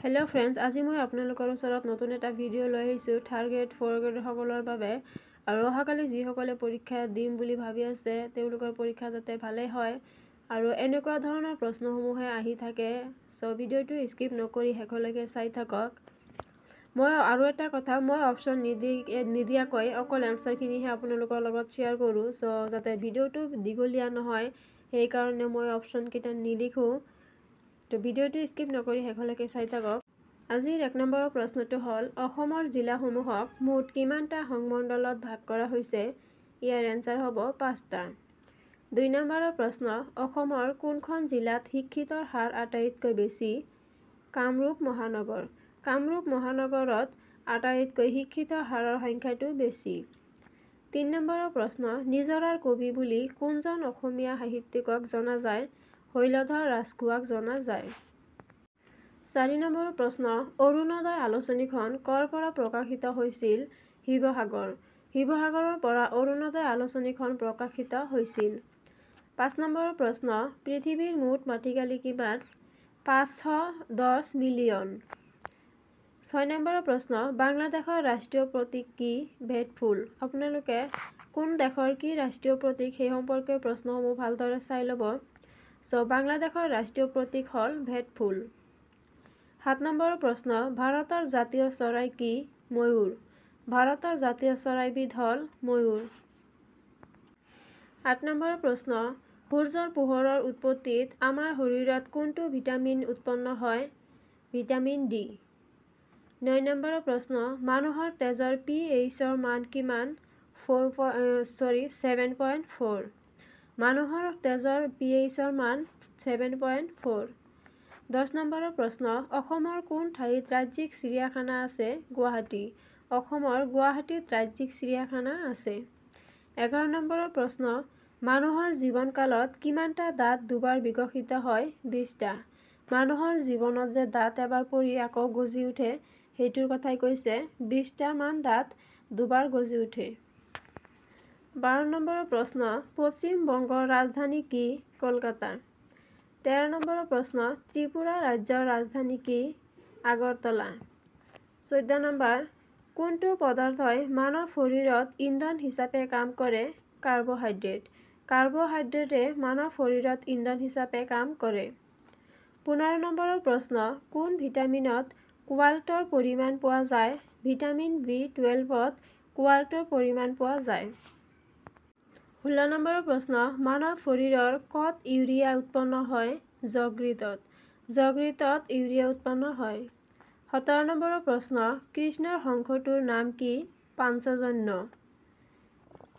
Hello friends, আজি মই আপোনালোকৰ ওচৰত নতুন এটা ভিডিঅ' লৈ আহিছোঁ থাৰ্ড গ্ৰেড 4th গ্ৰেড সকলৰ বাবে। আৰু অহাকালি যিসকলে পৰীক্ষা দিম বুলি ভাবি আছে তেওঁলোকৰ পৰীক্ষা যাতে ভালেই হয় আৰু এনেকুৱা ধৰণৰ প্ৰশ্নসমূহে আহি থাকে। সো ভিডিঅ'টো স্কিপ নকৰি শেষলৈকে চাই থাকক। মই আৰু এটা কথা, মই অপশ্যন নিদিয়াকৈ অকল এনসাৰখিনিহে আপোনালোকৰ লগত শ্বেয়াৰ কৰোঁ। সো যাতে ভিডিঅ'টো দীঘলীয়া নহয় সেইকাৰণে মই অপশ্যনকেইটা নিলিখোঁ। তো ভিডিঅ'টো স্কিপ নকৰি শেষলৈকে চাই থাকক। আজিৰ 1 নম্বৰৰ প্ৰশ্নটো হ'ল অসমৰ জিলাসমূহক মুঠ কিমানটা সংমণ্ডলত ভাগ কৰা হৈছে? ইয়াৰ এনসাৰ হ'ব 5টা। 2 নম্বৰৰ প্ৰশ্ন অসমৰ কোনখন জিলাত শিক্ষিতৰ হাৰ আটাইতকৈ বেছি? কামৰূপ মহানগৰ। কামৰূপ মহানগৰত আটাইতকৈ শিক্ষিত হাৰৰ সংখ্যাটো বেছি। 3 নম্বৰৰ প্ৰশ্ন নিজৰাৰ কবি বুলি কোনজন অসমীয়া সাহিত্যিকক জনা যায়? শৈলধৰ ৰাজখোৱাক জনা যায়। 4 নম্বৰৰ প্ৰশ্ন অৰুণোদয় আলোচনীখন ক'ৰ পৰা প্ৰকাশিত হৈছিল? শিৱসাগৰ। শিৱসাগৰৰ পৰা অৰুণোদয় আলোচনীখন প্ৰকাশিত হৈছিল। 5 নম্বৰৰ প্ৰশ্ন পৃথিৱীৰ মুঠ মাটিকালি কিমান? 510 মিলিয়ন। 6 নম্বৰৰ প্ৰশ্ন বাংলাদেশৰ ৰাষ্ট্ৰীয় প্ৰতীক কি? ভেটফুল। আপোনালোকে কোন দেশৰ কি ৰাষ্ট্ৰীয় প্ৰতীক সেই সম্পৰ্কে প্ৰশ্নসমূহ ভালদৰে চাই ল'ব। সো বাংলাদেশৰ ৰাষ্ট্ৰীয় প্ৰতীক হ'ল ভেটফুল। 7 নম্বৰৰ প্ৰশ্ন ভাৰতৰ জাতীয় চৰাই কি? ময়ূৰ। ভাৰতৰ জাতীয় চৰাইবিধ হ'ল ময়ূৰ। 8 নম্বৰৰ প্ৰশ্ন সূৰ্যৰ পোহৰৰ উৎপত্তিত আমাৰ শৰীৰত কোনটো ভিটামিন উৎপন্ন হয়? Vitamin D. 9 নম্বৰৰ প্ৰশ্ন মানুহৰ তেজৰ pH-ৰ মান কিমান? 7.4। মানুহৰ তেজৰ pH-ৰ মান 7.4। 10 নম্বৰৰ প্ৰশ্ন অসমৰ কোন ঠাইত ৰাজ্যিক চিৰিয়াখানা আছে? গুৱাহাটী। অসমৰ গুৱাহাটীত ৰাজ্যিক চিৰিয়াখানা আছে। 11 নম্বৰৰ প্ৰশ্ন মানুহৰ জীৱনকালত কিমানটা দাঁত দুবাৰ বিকশিত হয়? 20টা। মানুহৰ জীৱনত যে দাঁত এবাৰ পৰি আকৌ গজি উঠে সেইটোৰ কথাই কৈছে। 20টা মান দাঁত দুবাৰ গজি উঠে। 12 নম্বৰৰ প্ৰশ্ন পশ্চিম বংগৰ ৰাজধানী কি? কলকাতা। 13 নম্বৰৰ প্ৰশ্ন ত্ৰিপুৰা ৰাজ্যৰ ৰাজধানী কি? আগৰতলা। 14 নম্বৰ কোনটো পদাৰ্থই মানৱ শৰীৰত ইন্ধন হিচাপে কাম কৰে? কাৰ্বহাইড্ৰেট। কাৰ্বহাইড্ৰেটে মানৱ শৰীৰত ইন্ধন হিচাপে কাম কৰে। 15 নম্বৰৰ প্ৰশ্ন কোন ভিটামিনত কোৱাল্টৰ পৰিমাণ পোৱা যায়? ভিটামিন B12ত কোৱাল্টৰ পৰিমাণ পোৱা যায়। 16 নম্বৰৰ প্ৰশ্ন মানৱ শৰীৰৰ ক'ত ইউৰিয়া উৎপন্ন হয়? যকৃতত। যকৃতত ইউৰিয়া উৎপন্ন হয়। 17 নম্বৰৰ প্ৰশ্ন কৃষ্ণৰ শংখটোৰ নাম কি? পাঞ্চজন্য।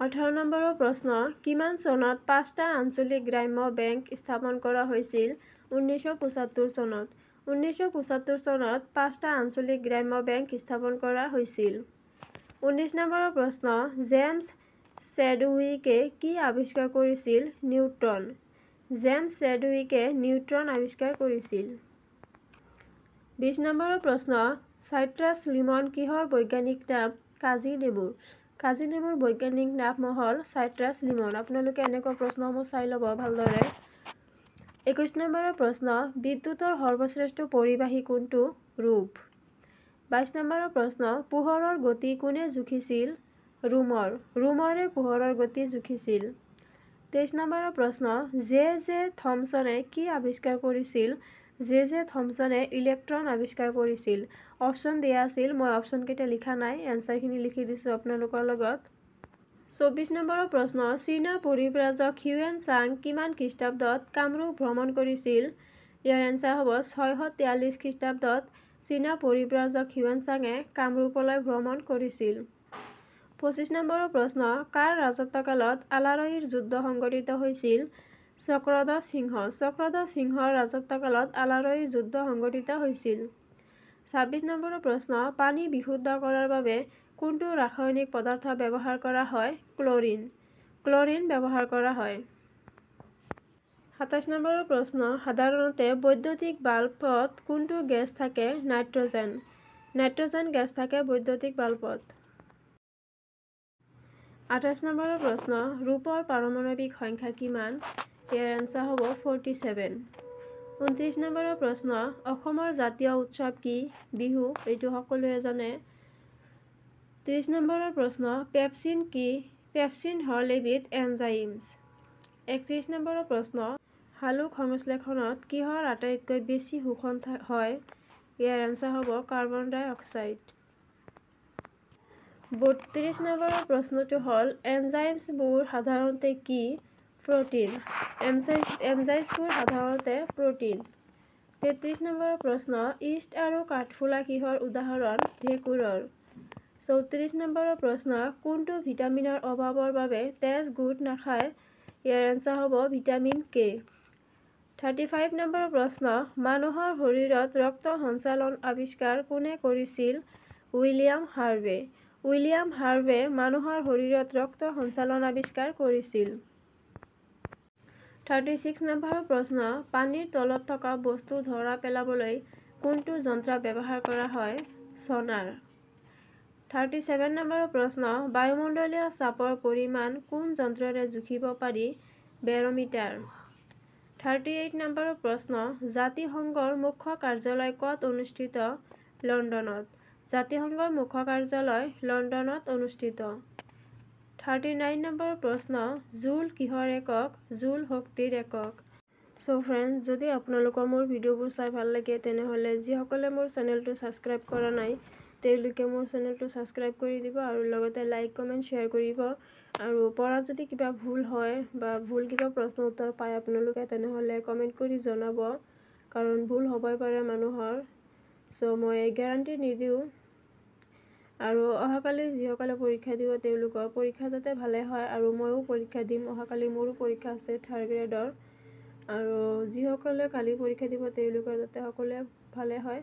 18 নম্বৰৰ প্ৰশ্ন কিমান চনত 5টা আঞ্চলিক গ্ৰাম্য বেংক স্থাপন কৰা হৈছিল? 1975 চনত। 1975 চনত 5টা আঞ্চলিক গ্ৰাম্য বেংক স্থাপন কৰা হৈছিল। 19 নম্বৰৰ প্ৰশ্ন জেমছ চেডউইকে কি আৱিষ্কাৰ কৰিছিল? নিউট্ৰন। জেমছ চেডউইকে নিউট্ৰন আৱিষ্কাৰ কৰিছিল। 20 নম্বৰৰ প্ৰশ্ন চাইট্ৰাছ লিমন কিহৰ বৈজ্ঞানিক নাম? কাজি নেমুৰ। কাজি নেমুৰ বৈজ্ঞানিক নাম হ'ল চাইট্ৰাছ লিমন। আপোনালোকে এনেকুৱা প্ৰশ্নসমূহ চাই ল'ব ভালদৰে। 21 নম্বৰৰ প্ৰশ্ন বিদ্যুতৰ সৰ্বশ্ৰেষ্ঠ পৰিবাহী কোনটো? ৰূপ। 22 নম্বৰৰ প্ৰশ্ন পোহৰৰ গতি কোনে জুখিছিল? ৰোমৰে পোহৰৰ গতি জুখিছিল। 23 নম্বৰৰ প্ৰশ্ন জে থমছনে কি আৱিষ্কাৰ কৰিছিল? জে থমছনে ইলেক্ট্ৰন আৱিষ্কাৰ কৰিছিল। অপশ্যন দিয়া আছিল, মই অপশ্যনকেইটা লিখা নাই, এনসাৰখিনি লিখি দিছোঁ আপোনালোকৰ লগত। 24 নম্বৰৰ প্ৰশ্ন চীনা পৰিব্ৰাজক হিউৱেন চাং কিমান খ্ৰীষ্টাব্দত কামৰূপ ভ্ৰমণ কৰিছিল? ইয়াৰ এনসাৰ হ'ব 643 খ্ৰীষ্টাব্দত চীনা পৰিব্ৰাজক হিউৱেন চাঙে কামৰূপলৈ ভ্ৰমণ কৰিছিল। 25 নম্বৰৰ প্ৰশ্ন কাৰ ৰাজত্বকালত আলাৰয়ীৰ যুদ্ধ সংঘটিত হৈছিল? চক্ৰধ্বজ সিংহ। চক্ৰধ্বজ সিংহৰ ৰাজত্বকালত আলাৰয়ীৰ যুদ্ধ সংঘটিত হৈছিল। 26 নম্বৰৰ প্ৰশ্ন পানী বিশুদ্ধ কৰাৰ বাবে কোনটো ৰাসায়নিক পদাৰ্থ ব্যৱহাৰ কৰা হয়? ক্লৰিন। ক্লৰিন ব্যৱহাৰ কৰা হয়। 27 নম্বৰৰ প্ৰশ্ন সাধাৰণতে বৈদ্যুতিক বাল্বত কোনটো গেছ থাকে? নাইট্ৰজেন। নাইট্ৰজেন গেছ থাকে বৈদ্যুতিক বাল্বত। 28 নম্বৰৰ প্ৰশ্ন ৰূপৰ পাৰমাণৱিক সংখ্যা কিমান? ইয়াৰ এনসাৰ হ'ব 47। 29 নম্বৰৰ প্ৰশ্ন অসমৰ জাতীয় উৎসৱ কি বিহু এইটো সকলোৱে জানে 30 নম্বৰৰ প্ৰশ্ন পেপচিন কি পেপচিন হ'ল এবিধ এনজাইমছ 31 নম্বৰৰ প্ৰশ্ন হালুক সংশ্লেষণত কিহৰ আটাইতকৈ বেছি শোষণ হয় ইয়াৰ এনসাৰ হ'ব কাৰ্বন ডাই অক্সাইড 32 নম্বৰৰ প্ৰশ্নটো হ'ল এনজাইমছবোৰ সাধাৰণতে কি প্ৰ'টিন এনজাইমছবোৰ সাধাৰণতে প্ৰ'টিন 33 নম্বৰৰ প্ৰশ্ন ইষ্ট আৰু কাঠফুলা কিহৰ উদাহৰণ ভেঁকুৰৰ 34 নম্বৰৰ প্ৰশ্ন কোনটো ভিটামিনৰ অভাৱৰ বাবে তেজ গোট নাখায় ইয়াৰ এনসাৰ হ'ব ভিটামিন কে 35 নম্বৰৰ প্ৰশ্ন মানুহৰ শৰীৰত ৰক্ত সঞ্চালন আৱিষ্কাৰ কোনে কৰিছিল উইলিয়াম হাৰ্ভে মানুহৰ শৰীৰত ৰক্ত সঞ্চালন আৱিষ্কাৰ কৰিছিল 36 নম্বৰৰ প্ৰশ্ন পানীৰ তলত থকা বস্তু ধৰা পেলাবলৈ কোনটো যন্ত্ৰ ব্যৱহাৰ কৰা হয় ছনাৰ 37 নম্বৰৰ প্ৰশ্ন বায়ুমণ্ডলীয় চাপৰ পৰিমাণ কোন যন্ত্ৰৰে জুখিব পাৰি বেৰমিটাৰ 38 নম্বৰৰ প্ৰশ্ন জাতিসংঘৰ মুখ্য কাৰ্যালয় ক'ত অনুষ্ঠিত লণ্ডনত জাতিসংঘৰ মুখ্য কাৰ্যালয় লণ্ডনত অনুষ্ঠিত 39 নম্বৰৰ প্ৰশ্ন জুল কিহৰ একক জুল শক্তিৰ একক সো ফ্ৰেণ্ডছ যদি আপোনালোকৰ মোৰ ভিডিঅ'বোৰ চাই ভাল লাগে তেনেহ'লে যিসকলে মোৰ চেনেলটো ছাবস্ক্ৰাইব কৰা নাই তেওঁলোকে মোৰ চেনেলটো ছাবস্ক্ৰাইব কৰি দিব আৰু লগতে লাইক কমেণ্ট শ্বেয়াৰ কৰিব আৰু পঢ়াত যদি কিবা ভুল হয় বা ভুল কিবা প্ৰশ্ন উত্তৰ পায় আপোনালোকে তেনেহ'লে কমেণ্ট কৰি জনাব কাৰণ ভুল হ'বই পাৰে মানুহৰ সো মই গ্যাৰাণ্টি নিদিওঁ আৰু অহাকালি যিসকলে পৰীক্ষা দিব তেওঁলোকৰ পৰীক্ষা যাতে ভালে হয় আৰু ময়ো পৰীক্ষা দিম অহাকালি মোৰো পৰীক্ষা আছে 3rd গ্ৰেডৰ আৰু যিসকলে কালি পৰীক্ষা দিব তেওঁলোকৰ যাতে সকলোৱে ভালে হয়